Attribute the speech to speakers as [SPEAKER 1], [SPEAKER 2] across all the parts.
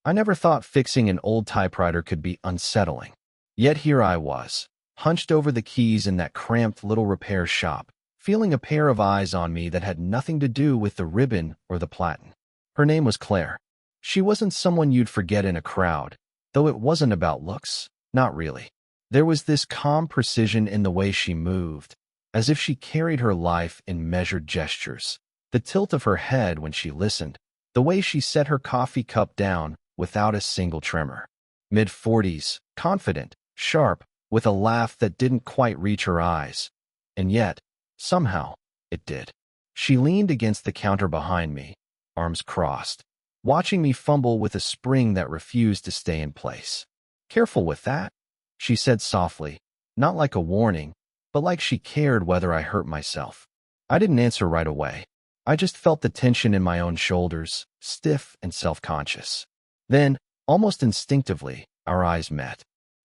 [SPEAKER 1] I never thought fixing an old typewriter could be unsettling. Yet here I was, hunched over the keys in that cramped little repair shop, feeling a pair of eyes on me that had nothing to do with the ribbon or the platen. Her name was Claire. She wasn't someone you'd forget in a crowd, though it wasn't about looks, not really. There was this calm precision in the way she moved, as if she carried her life in measured gestures. The tilt of her head when she listened, the way she set her coffee cup down without a single tremor. Mid-40s, confident, sharp, with a laugh that didn't quite reach her eyes. And yet, somehow, it did. She leaned against the counter behind me, arms crossed, watching me fumble with a spring that refused to stay in place. "Careful with that," she said softly, not like a warning, but like she cared whether I hurt myself. I didn't answer right away. I just felt the tension in my own shoulders, stiff and self-conscious. Then, almost instinctively, our eyes met.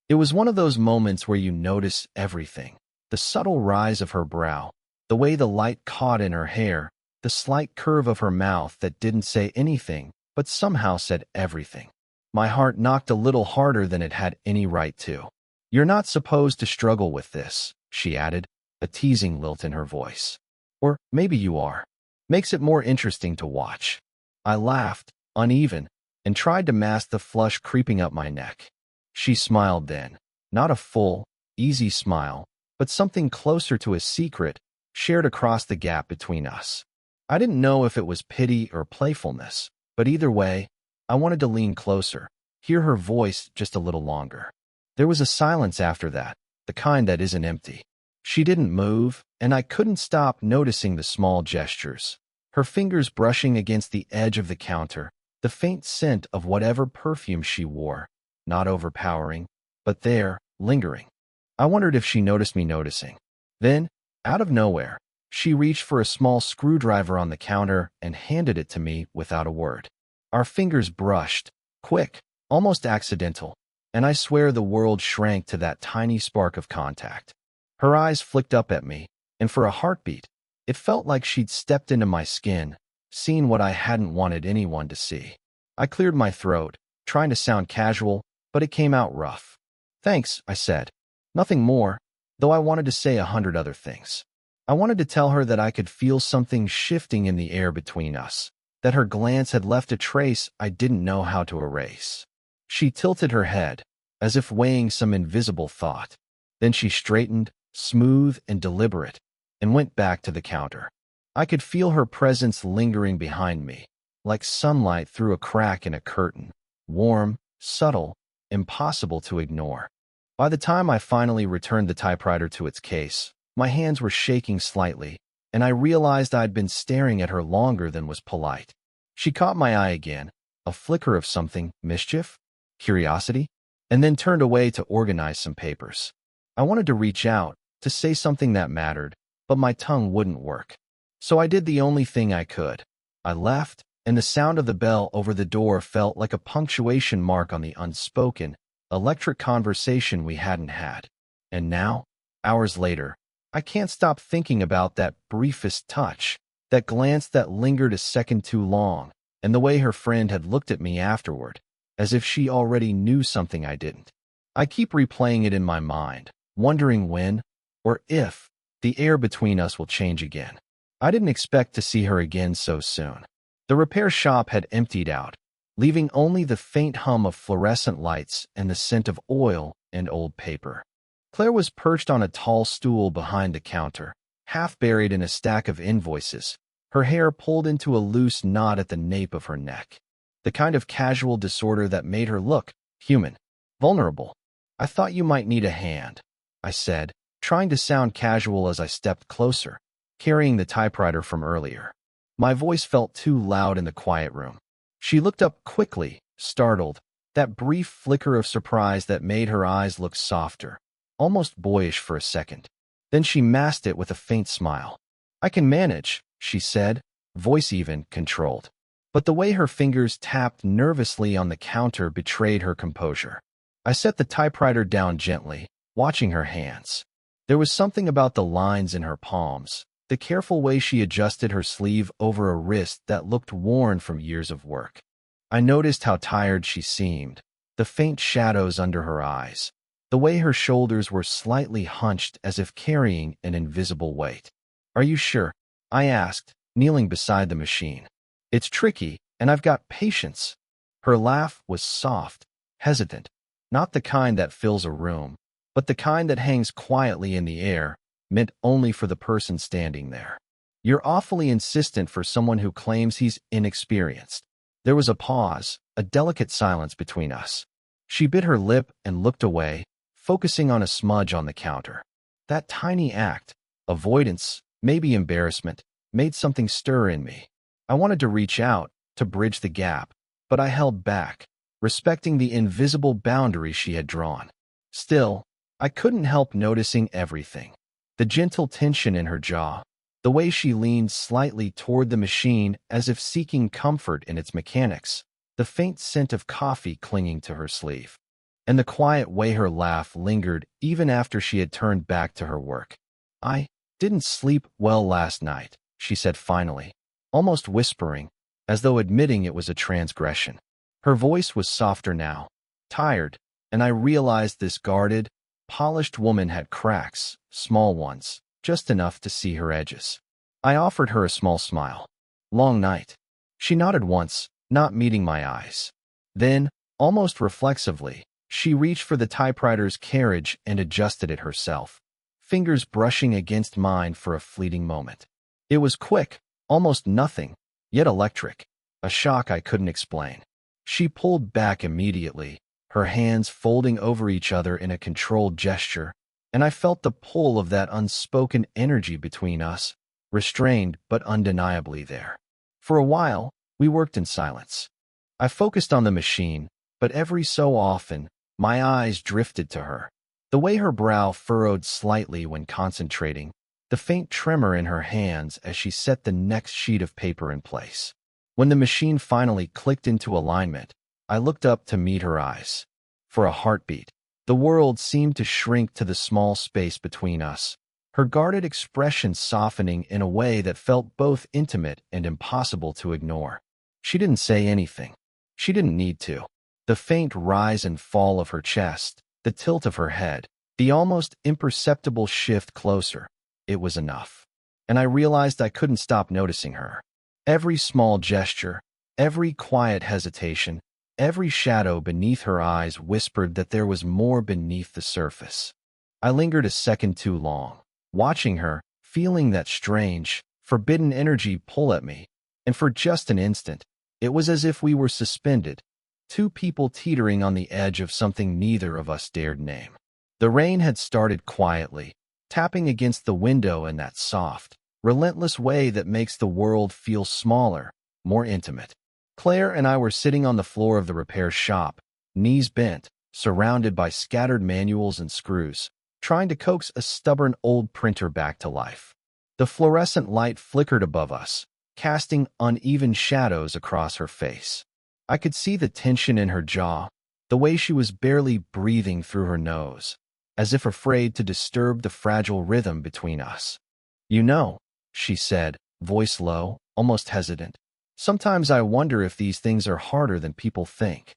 [SPEAKER 1] It was one of those moments where you notice everything. The subtle rise of her brow, the way the light caught in her hair, the slight curve of her mouth that didn't say anything, but somehow said everything. My heart knocked a little harder than it had any right to. "You're not supposed to struggle with this," she added, a teasing lilt in her voice. "Or maybe you are. Makes it more interesting to watch." I laughed, uneven, and tried to mask the flush creeping up my neck. She smiled then, not a full, easy smile, but something closer to a secret shared across the gap between us. I didn't know if it was pity or playfulness, but either way, I wanted to lean closer, hear her voice just a little longer. There was a silence after that, the kind that isn't empty. She didn't move, and I couldn't stop noticing the small gestures. Her fingers brushing against the edge of the counter, the faint scent of whatever perfume she wore, not overpowering, but there, lingering. I wondered if she noticed me noticing. Then, out of nowhere, she reached for a small screwdriver on the counter and handed it to me without a word. Our fingers brushed, quick, almost accidental, and I swear the world shrank to that tiny spark of contact. Her eyes flicked up at me, and for a heartbeat, it felt like she'd stepped into my skin, seen what I hadn't wanted anyone to see. I cleared my throat, trying to sound casual, but it came out rough. "Thanks," I said. Nothing more, though I wanted to say 100 other things. I wanted to tell her that I could feel something shifting in the air between us, that her glance had left a trace I didn't know how to erase. She tilted her head, as if weighing some invisible thought. Then she straightened, smooth and deliberate, and went back to the counter. I could feel her presence lingering behind me, like sunlight through a crack in a curtain, warm, subtle, impossible to ignore. By the time I finally returned the typewriter to its case, my hands were shaking slightly, and I realized I'd been staring at her longer than was polite. She caught my eye again, a flicker of something, mischief, curiosity, and then turned away to organize some papers. I wanted to reach out, to say something that mattered, but my tongue wouldn't work. So I did the only thing I could. I left, and the sound of the bell over the door felt like a punctuation mark on the unspoken, electric conversation we hadn't had. And now, hours later, I can't stop thinking about that briefest touch, that glance that lingered a second too long, and the way her friend had looked at me afterward, as if she already knew something I didn't. I keep replaying it in my mind, wondering when, or if, the air between us will change again. I didn't expect to see her again so soon. The repair shop had emptied out, leaving only the faint hum of fluorescent lights and the scent of oil and old paper. Claire was perched on a tall stool behind the counter, half buried in a stack of invoices, her hair pulled into a loose knot at the nape of her neck. The kind of casual disorder that made her look human, vulnerable. "I thought you might need a hand," I said, trying to sound casual as I stepped closer, carrying the typewriter from earlier. My voice felt too loud in the quiet room. She looked up quickly, startled, that brief flicker of surprise that made her eyes look softer, almost boyish for a second. Then she masked it with a faint smile. "I can manage," she said, voice even, controlled. But the way her fingers tapped nervously on the counter betrayed her composure. I set the typewriter down gently, watching her hands. There was something about the lines in her palms, the careful way she adjusted her sleeve over a wrist that looked worn from years of work. I noticed how tired she seemed, the faint shadows under her eyes, the way her shoulders were slightly hunched as if carrying an invisible weight. "Are you sure?" I asked, kneeling beside the machine. "It's tricky, and I've got patience." Her laugh was soft, hesitant, not the kind that fills a room, but the kind that hangs quietly in the air, meant only for the person standing there. "You're awfully insistent for someone who claims he's inexperienced." There was a pause, a delicate silence between us. She bit her lip and looked away, focusing on a smudge on the counter. That tiny act, avoidance, maybe embarrassment, made something stir in me. I wanted to reach out, to bridge the gap, but I held back, respecting the invisible boundary she had drawn. Still, I couldn't help noticing everything. The gentle tension in her jaw, the way she leaned slightly toward the machine as if seeking comfort in its mechanics, the faint scent of coffee clinging to her sleeve, and the quiet way her laugh lingered even after she had turned back to her work. "I didn't sleep well last night," she said finally, almost whispering, as though admitting it was a transgression. Her voice was softer now, tired, and I realized this guarded, polished woman had cracks, small ones, just enough to see her edges. I offered her a small smile. "Long night." She nodded once, not meeting my eyes. Then, almost reflexively, she reached for the typewriter's carriage and adjusted it herself, fingers brushing against mine for a fleeting moment. It was quick, almost nothing, yet electric, a shock I couldn't explain. She pulled back immediately, her hands folding over each other in a controlled gesture, and I felt the pull of that unspoken energy between us, restrained but undeniably there. For a while, we worked in silence. I focused on the machine, but every so often, my eyes drifted to her. The way her brow furrowed slightly when concentrating, the faint tremor in her hands as she set the next sheet of paper in place. When the machine finally clicked into alignment, I looked up to meet her eyes. For a heartbeat, the world seemed to shrink to the small space between us, her guarded expression softening in a way that felt both intimate and impossible to ignore. She didn't say anything. She didn't need to. The faint rise and fall of her chest, the tilt of her head, the almost imperceptible shift closer, it was enough. And I realized I couldn't stop noticing her. Every small gesture, every quiet hesitation, every shadow beneath her eyes whispered that there was more beneath the surface. I lingered a second too long, watching her, feeling that strange, forbidden energy pull at me, and for just an instant, it was as if we were suspended, two people teetering on the edge of something neither of us dared name. The rain had started quietly, tapping against the window in that soft, relentless way that makes the world feel smaller, more intimate. Claire and I were sitting on the floor of the repair shop, knees bent, surrounded by scattered manuals and screws, trying to coax a stubborn old printer back to life. The fluorescent light flickered above us, casting uneven shadows across her face. I could see the tension in her jaw, the way she was barely breathing through her nose, as if afraid to disturb the fragile rhythm between us. "You know," she said, voice low, almost hesitant, "sometimes I wonder if these things are harder than people think."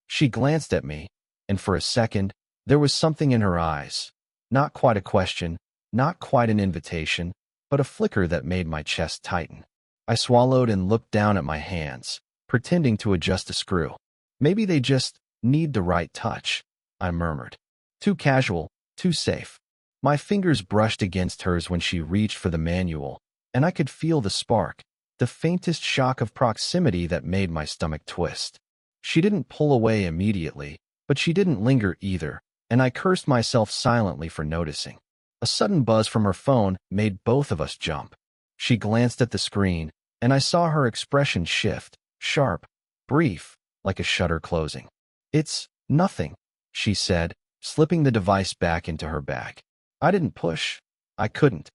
[SPEAKER 1] She glanced at me, and for a second, there was something in her eyes. Not quite a question, not quite an invitation, but a flicker that made my chest tighten. I swallowed and looked down at my hands, pretending to adjust a screw. "Maybe they just need the right touch," I murmured. "Too casual, too safe." My fingers brushed against hers when she reached for the manual, and I could feel the spark, the faintest shock of proximity that made my stomach twist. She didn't pull away immediately, but she didn't linger either, and I cursed myself silently for noticing. A sudden buzz from her phone made both of us jump. She glanced at the screen, and I saw her expression shift, sharp, brief, like a shutter closing. "It's nothing," she said, slipping the device back into her bag. I didn't push. I couldn't.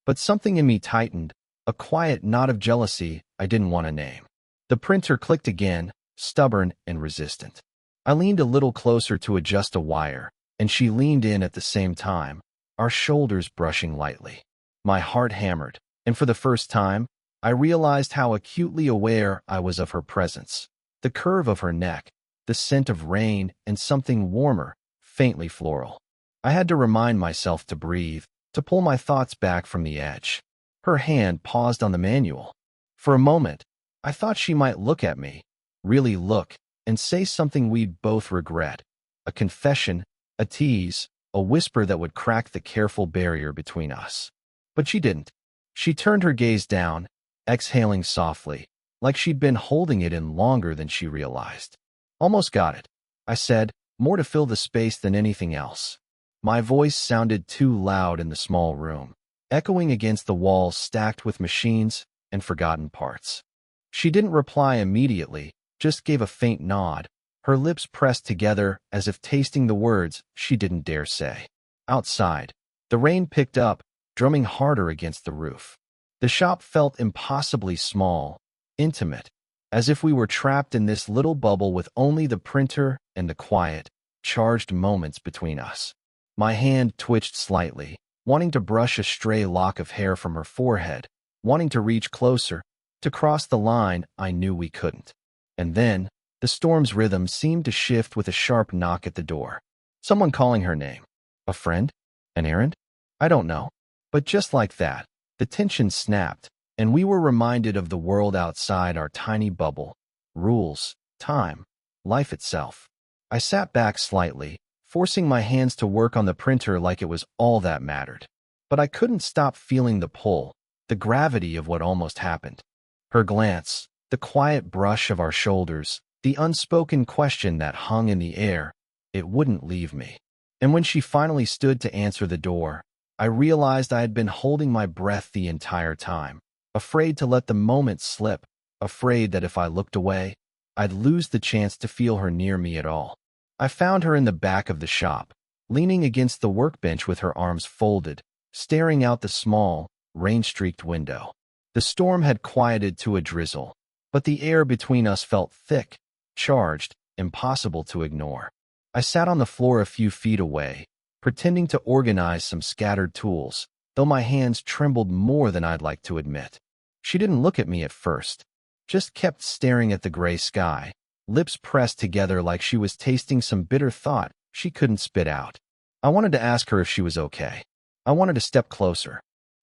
[SPEAKER 1] But something in me tightened, a quiet knot of jealousy I didn't want to name. The printer clicked again, stubborn and resistant. I leaned a little closer to adjust a wire, and she leaned in at the same time, our shoulders brushing lightly. My heart hammered, and for the first time, I realized how acutely aware I was of her presence. The curve of her neck, the scent of rain, and something warmer, faintly floral. I had to remind myself to breathe, to pull my thoughts back from the edge. Her hand paused on the manual. For a moment, I thought she might look at me, really look, and say something we'd both regret. A confession, a tease, a whisper that would crack the careful barrier between us. But she didn't. She turned her gaze down, exhaling softly, like she'd been holding it in longer than she realized. Almost got it, I said, more to fill the space than anything else. My voice sounded too loud in the small room, echoing against the walls stacked with machines and forgotten parts. She didn't reply immediately, just gave a faint nod, her lips pressed together as if tasting the words she didn't dare say. Outside, the rain picked up, drumming harder against the roof. The shop felt impossibly small, intimate, as if we were trapped in this little bubble with only the printer and the quiet, charged moments between us. My hand twitched slightly, wanting to brush a stray lock of hair from her forehead, wanting to reach closer, to cross the line I knew we couldn't. And then, the storm's rhythm seemed to shift with a sharp knock at the door. Someone calling her name. A friend? An errand? I don't know. But just like that, the tension snapped, and we were reminded of the world outside our tiny bubble. Rules, time, life itself. I sat back slightly, forcing my hands to work on the printer like it was all that mattered. But I couldn't stop feeling the pull, the gravity of what almost happened. Her glance, the quiet brush of our shoulders, the unspoken question that hung in the air, it wouldn't leave me. And when she finally stood to answer the door, I realized I had been holding my breath the entire time, afraid to let the moment slip, afraid that if I looked away, I'd lose the chance to feel her near me at all. I found her in the back of the shop, leaning against the workbench with her arms folded, staring out the small, rain-streaked window. The storm had quieted to a drizzle, but the air between us felt thick, charged, impossible to ignore. I sat on the floor a few feet away, pretending to organize some scattered tools, though my hands trembled more than I'd like to admit. She didn't look at me at first, just kept staring at the gray sky, lips pressed together like she was tasting some bitter thought she couldn't spit out. I wanted to ask her if she was okay. I wanted to step closer.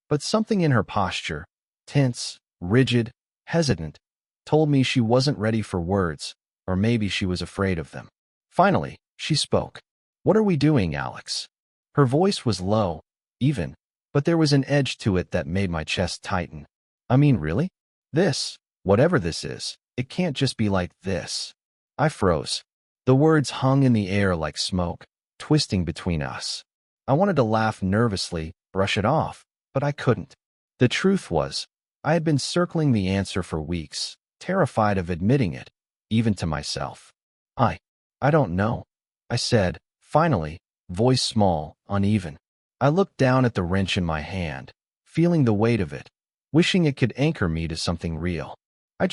[SPEAKER 1] But something in her posture, tense, rigid, hesitant, told me she wasn't ready for words, or maybe she was afraid of them. Finally, she spoke. "What are we doing, Alex?" Her voice was low, even, but there was an edge to it that made my chest tighten. I mean, really? This, whatever this is, it can't just be like this. I froze. The words hung in the air like smoke, twisting between us. I wanted to laugh nervously, brush it off, but I couldn't. The truth was, I had been circling the answer for weeks, terrified of admitting it, even to myself. I don't know, I said, finally, voice small, uneven. I looked down at the wrench in my hand, feeling the weight of it, wishing it could anchor me to something real. I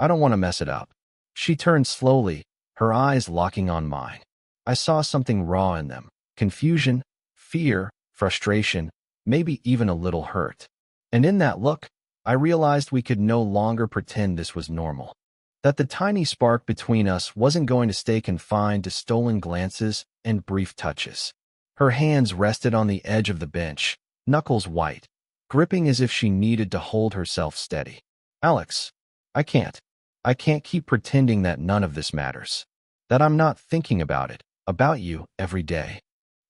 [SPEAKER 1] don't want to mess it up. She turned slowly, her eyes locking on mine. I saw something raw in them, confusion, fear, frustration, maybe even a little hurt. And in that look, I realized we could no longer pretend this was normal. That the tiny spark between us wasn't going to stay confined to stolen glances and brief touches. Her hands rested on the edge of the bench, knuckles white, gripping as if she needed to hold herself steady. "Alex, I can't keep pretending that none of this matters. That I'm not thinking about you, every day."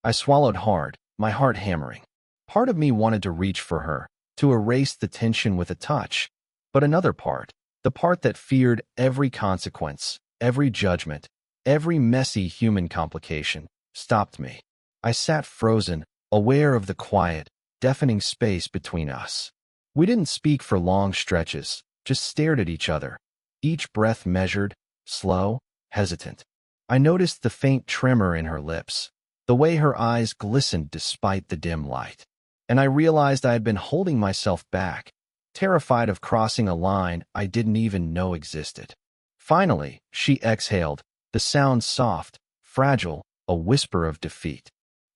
[SPEAKER 1] I swallowed hard, my heart hammering. Part of me wanted to reach for her, to erase the tension with a touch, but another part, the part that feared every consequence, every judgment, every messy human complication, stopped me. I sat frozen, aware of the quiet, deafening space between us. We didn't speak for long stretches, just stared at each other, each breath measured, slow, hesitant. I noticed the faint tremor in her lips, the way her eyes glistened despite the dim light. And I realized I had been holding myself back, terrified of crossing a line I didn't even know existed. Finally, she exhaled, the sound soft, fragile, a whisper of defeat.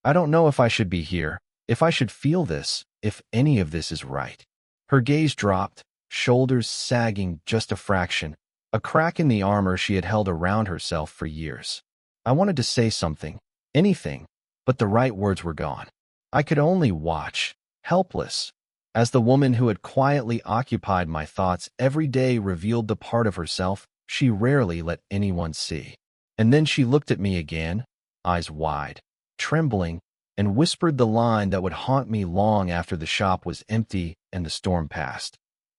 [SPEAKER 1] "I don't know if I should be here, if I should feel this, if any of this is right." Her gaze dropped, shoulders sagging just a fraction, a crack in the armor she had held around herself for years. I wanted to say something, anything, but the right words were gone. I could only watch, helpless, as the woman who had quietly occupied my thoughts every day revealed the part of herself she rarely let anyone see. And then she looked at me again, eyes wide, trembling, and whispered the line that would haunt me long after the shop was empty and the storm passed.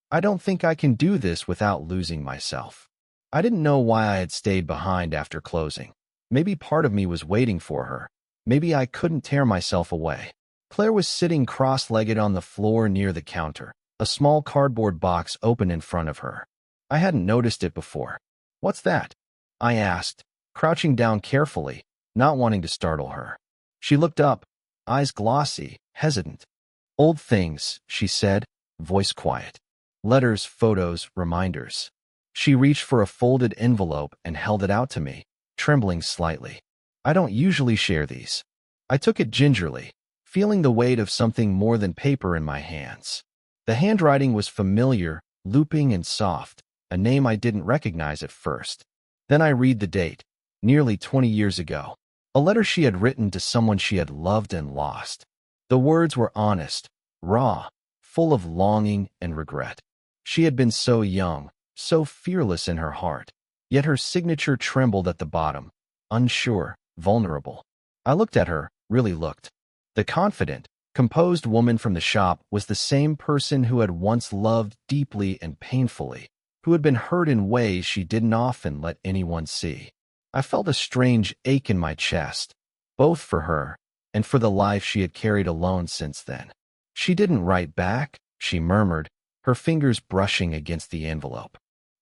[SPEAKER 1] I don't think I can do this without losing myself. I didn't know why I had stayed behind after closing. Maybe part of me was waiting for her. Maybe I couldn't tear myself away. Claire was sitting cross-legged on the floor near the counter, a small cardboard box open in front of her. I hadn't noticed it before. "What's that?" I asked, crouching down carefully, not wanting to startle her. She looked up, eyes glossy, hesitant. "Old things," she said, voice quiet. "Letters, photos, reminders." She reached for a folded envelope and held it out to me, trembling slightly. "I don't usually share these." I took it gingerly, feeling the weight of something more than paper in my hands. The handwriting was familiar, looping and soft, a name I didn't recognize at first. Then I read the date, nearly 20 years ago. A letter she had written to someone she had loved and lost. The words were honest, raw, full of longing and regret. She had been so young, so fearless in her heart, yet her signature trembled at the bottom, unsure, vulnerable. I looked at her, really looked. The confident, composed woman from the shop was the same person who had once loved deeply and painfully, who had been hurt in ways she didn't often let anyone see. I felt a strange ache in my chest, both for her and for the life she had carried alone since then. "She didn't write back," she murmured, her fingers brushing against the envelope.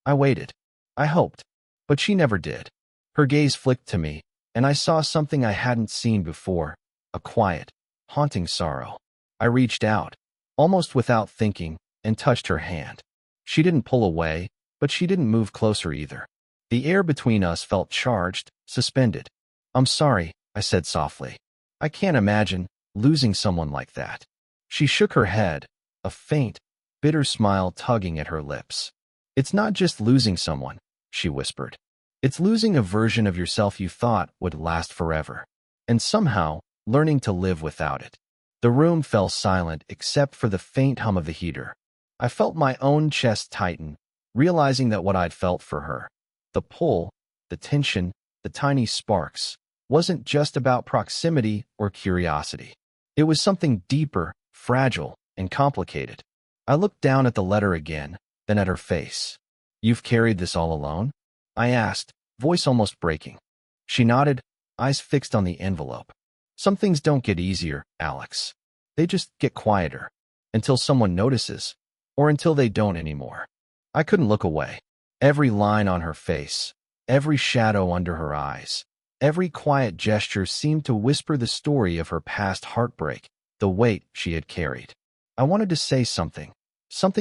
[SPEAKER 1] I waited. I hoped. But she never did. Her gaze flicked to me, and I saw something I hadn't seen before, a quiet, haunting sorrow. I reached out, almost without thinking, and touched her hand. She didn't pull away, but she didn't move closer either. The air between us felt charged, suspended. "I'm sorry," I said softly. "I can't imagine losing someone like that." She shook her head, a faint, bitter smile tugging at her lips. "It's not just losing someone," she whispered. "It's losing a version of yourself you thought would last forever, and somehow learning to live without it." The room fell silent except for the faint hum of the heater. I felt my own chest tighten, realizing that what I'd felt for her, the pull, the tension, the tiny sparks, wasn't just about proximity or curiosity. It was something deeper, fragile, and complicated. I looked down at the letter again, then at her face. "You've carried this all alone?" I asked, voice almost breaking. She nodded, eyes fixed on the envelope. "Some things don't get easier, Alex. They just get quieter, until someone notices, or until they don't anymore." I couldn't look away. Every line on her face, every shadow under her eyes, every quiet gesture seemed to whisper the story of her past heartbreak, the weight she had carried. I wanted to say something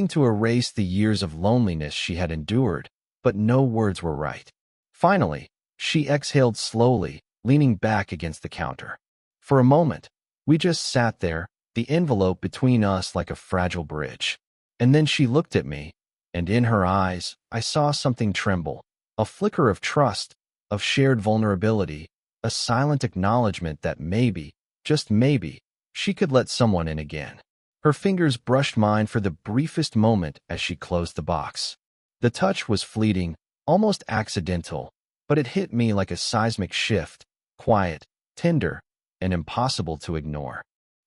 [SPEAKER 1] to erase the years of loneliness she had endured, but no words were right. Finally, she exhaled slowly, leaning back against the counter. For a moment, we just sat there, the envelope between us like a fragile bridge. And then she looked at me, and in her eyes, I saw something tremble, a flicker of trust, of shared vulnerability, a silent acknowledgement that maybe, just maybe, she could let someone in again. Her fingers brushed mine for the briefest moment as she closed the box. The touch was fleeting, almost accidental, but it hit me like a seismic shift, quiet, tender, and impossible to ignore.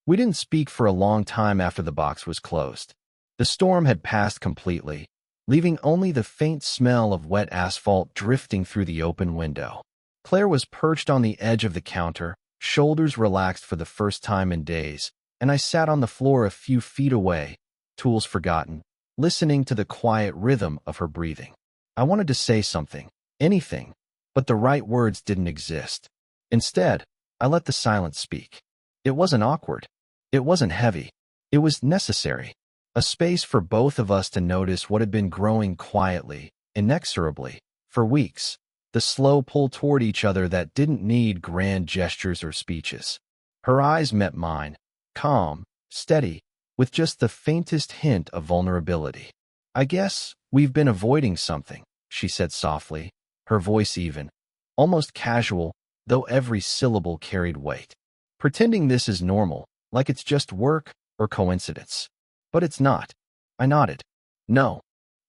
[SPEAKER 1] We didn't speak for a long time after the box was closed. The storm had passed completely, leaving only the faint smell of wet asphalt drifting through the open window. Claire was perched on the edge of the counter, shoulders relaxed for the first time in days, and I sat on the floor a few feet away, tools forgotten, listening to the quiet rhythm of her breathing. I wanted to say something, anything, but the right words didn't exist. Instead, I let the silence speak. It wasn't awkward. It wasn't heavy. It was necessary. A space for both of us to notice what had been growing quietly, inexorably, for weeks. The slow pull toward each other that didn't need grand gestures or speeches. Her eyes met mine, calm, steady, with just the faintest hint of vulnerability. "I guess we've been avoiding something," she said softly, her voice even, almost casual, though every syllable carried weight. Pretending this is normal, like it's just work or coincidence. But it's not. I nodded. No,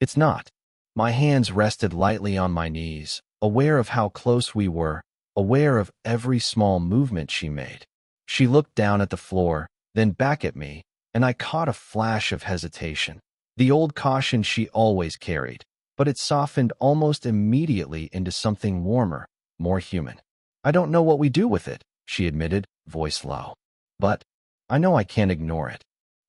[SPEAKER 1] it's not. My hands rested lightly on my knees, aware of how close we were, aware of every small movement she made. She looked down at the floor, then back at me, and I caught a flash of hesitation. The old caution she always carried, but it softened almost immediately into something warmer, more human. I don't know what we do with it, she admitted, voice low. But I know I can't ignore it.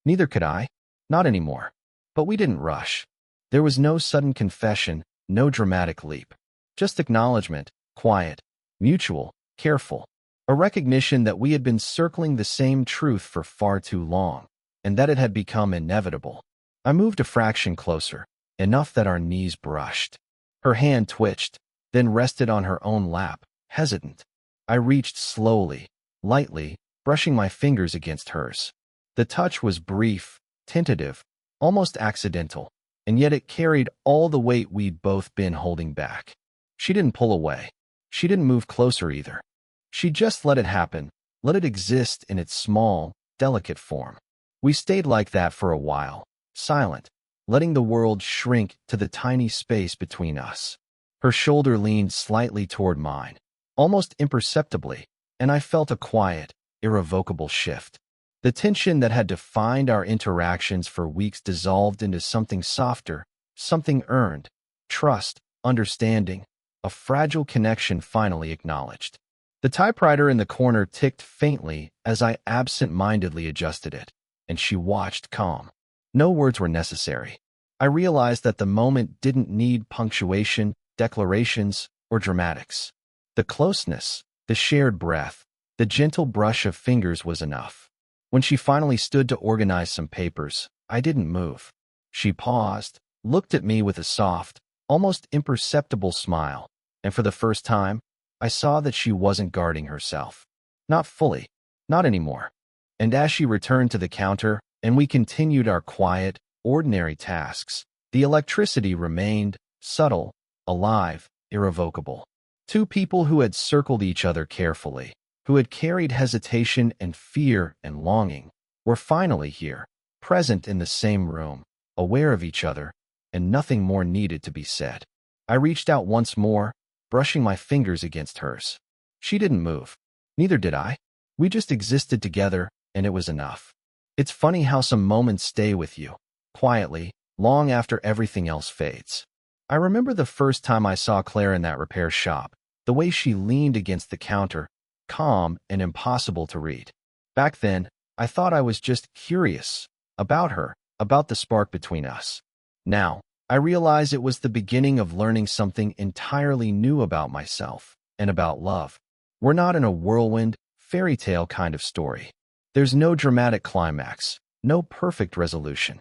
[SPEAKER 1] Neither could I. Not anymore. But we didn't rush. There was no sudden confession, no dramatic leap. Just acknowledgement, quiet, mutual, careful. A recognition that we had been circling the same truth for far too long, and that it had become inevitable. I moved a fraction closer, enough that our knees brushed. Her hand twitched, then rested on her own lap, hesitant. I reached slowly, lightly, brushing my fingers against hers. The touch was brief, tentative, almost accidental, and yet it carried all the weight we'd both been holding back. She didn't pull away. She didn't move closer either. She just let it happen, let it exist in its small, delicate form. We stayed like that for a while, silent, letting the world shrink to the tiny space between us. Her shoulder leaned slightly toward mine, almost imperceptibly, and I felt a quiet, irrevocable shift. The tension that had defined our interactions for weeks dissolved into something softer, something earned, trust, understanding, a fragile connection finally acknowledged. The typewriter in the corner ticked faintly as I absent-mindedly adjusted it, and she watched calm. No words were necessary. I realized that the moment didn't need punctuation, declarations, or dramatics. The closeness, the shared breath, the gentle brush of fingers was enough. When she finally stood to organize some papers, I didn't move. She paused, looked at me with a soft, almost imperceptible smile, and for the first time, I saw that she wasn't guarding herself. Not fully. Not anymore. And as she returned to the counter, and we continued our quiet, ordinary tasks, the electricity remained subtle, alive, irrevocable. Two people who had circled each other carefully, who had carried hesitation and fear and longing, were finally here, present in the same room, aware of each other, and nothing more needed to be said. I reached out once more, brushing my fingers against hers. She didn't move. Neither did I. We just existed together, and it was enough. It's funny how some moments stay with you, quietly, long after everything else fades. I remember the first time I saw Claire in that repair shop, the way she leaned against the counter, calm and impossible to read. Back then, I thought I was just curious about her, about the spark between us. Now, I realize it was the beginning of learning something entirely new about myself and about love. We're not in a whirlwind, fairy tale kind of story. There's no dramatic climax, no perfect resolution.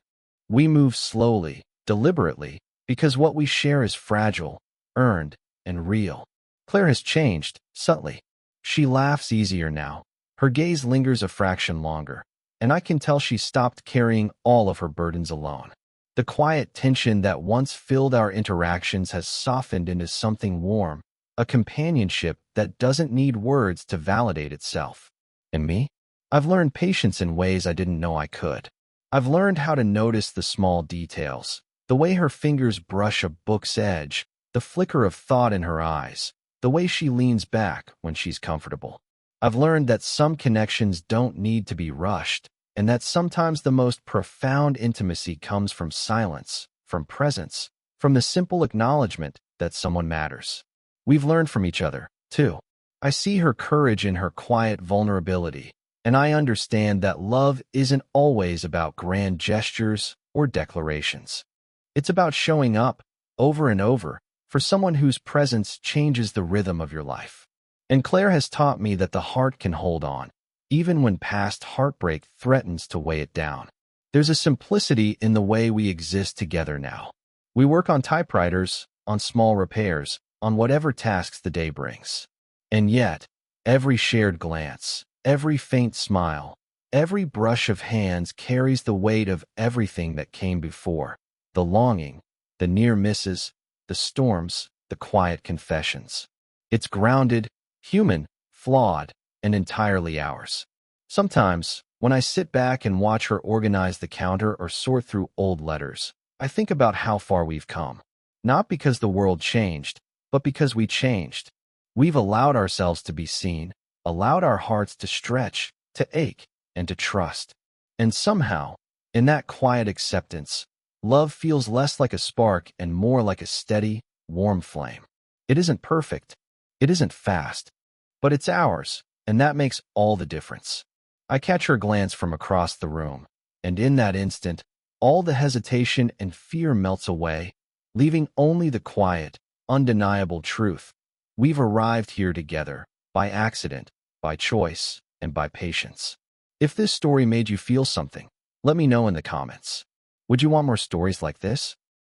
[SPEAKER 1] We move slowly, deliberately, because what we share is fragile, earned, and real. Claire has changed, subtly. She laughs easier now. Her gaze lingers a fraction longer, and I can tell she stopped carrying all of her burdens alone. The quiet tension that once filled our interactions has softened into something warm, a companionship that doesn't need words to validate itself. And me? I've learned patience in ways I didn't know I could. I've learned how to notice the small details, the way her fingers brush a book's edge, the flicker of thought in her eyes, the way she leans back when she's comfortable. I've learned that some connections don't need to be rushed, and that sometimes the most profound intimacy comes from silence, from presence, from the simple acknowledgement that someone matters. We've learned from each other, too. I see her courage in her quiet vulnerability, and I understand that love isn't always about grand gestures or declarations. It's about showing up, over and over, for someone whose presence changes the rhythm of your life. And Claire has taught me that the heart can hold on, even when past heartbreak threatens to weigh it down. There's a simplicity in the way we exist together now. We work on typewriters, on small repairs, on whatever tasks the day brings. And yet, every shared glance, every faint smile, every brush of hands carries the weight of everything that came before. The longing, the near misses, the storms, the quiet confessions. It's grounded, human, flawed, and entirely ours. Sometimes, when I sit back and watch her organize the counter or sort through old letters, I think about how far we've come. Not because the world changed, but because we changed. We've allowed ourselves to be seen, allowed our hearts to stretch, to ache, and to trust. And somehow, in that quiet acceptance, love feels less like a spark and more like a steady, warm flame. It isn't perfect, it isn't fast, but it's ours, and that makes all the difference. I catch her glance from across the room, and in that instant, all the hesitation and fear melts away, leaving only the quiet, undeniable truth. We've arrived here together, by accident, by choice, and by patience. If this story made you feel something, let me know in the comments. Would you want more stories like this?